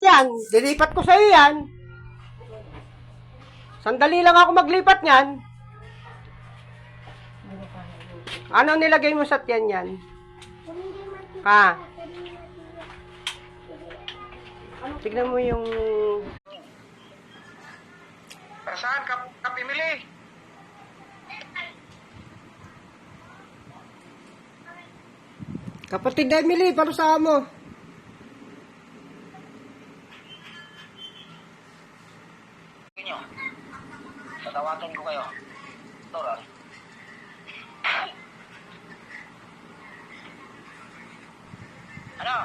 Yan, dilipat ko sa'yo yan. Sandali lang ako maglipat niyan. Anong nilagay mo sa tiyan yan? Ha? Tignan mo yung... Para saan? Kapimili? Kapatid Emily, para sa mo. Inyo. Tatawagan ko kayo. Toral. Ano?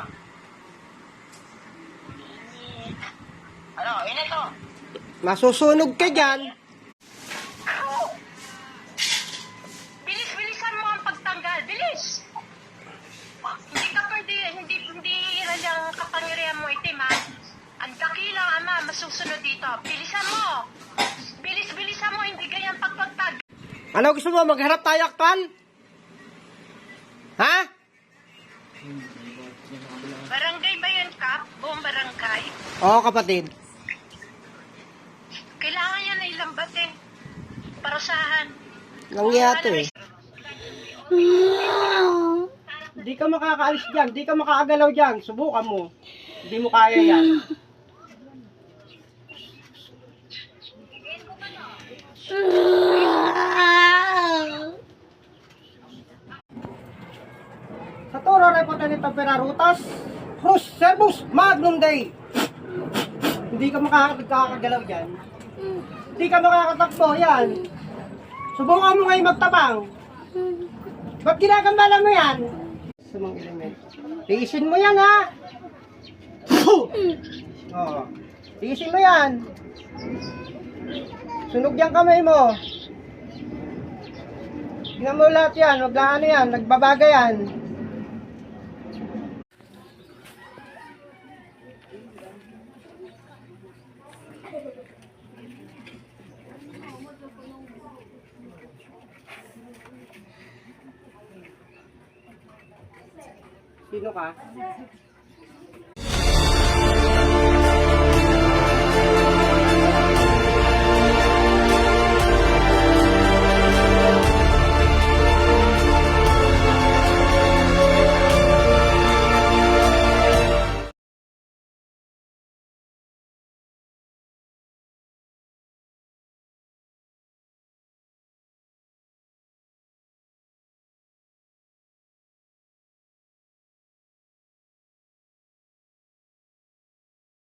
Ano? Init to? Masusunog ka dyan. Bilis-bilisan mo ang pagtanggal. Bilis! Hindi ka pwede, hindi lang kapangyarihan mo itim, ha? Ang dakilang ama, masusunod dito. Bilisan mo! Bilis-bilisan mo, hindi ganyan pagpagtag. Ano gusto mo? Magharap tayo, aktual? Ha? Barangay ba yan, Kap? Buong barangay? Oo, kapatid. Kailangan yan na ilambat eh. Parusahan. Nangyato eh. Di ka makakaalis dyan. Di ka makakagalaw dyan. Subukan mo. Hindi mo kaya yan. Sa Toro Reporta ni Tamperarutas, Cruz Servus Magnum Day. Hindi ka makakagalaw dyan. Hindi ka makakatakbo yan. Subukan mo ngayon magtabang. Ba't ginagambala mo yan? Sa mga element. Tiisin mo yan, ha? Oo. Tiisin mo yan. Sunog yung kamay mo. Tingnan mo lahat yan. Huwag na ano yan. Nagbabaga yan. Sino ka?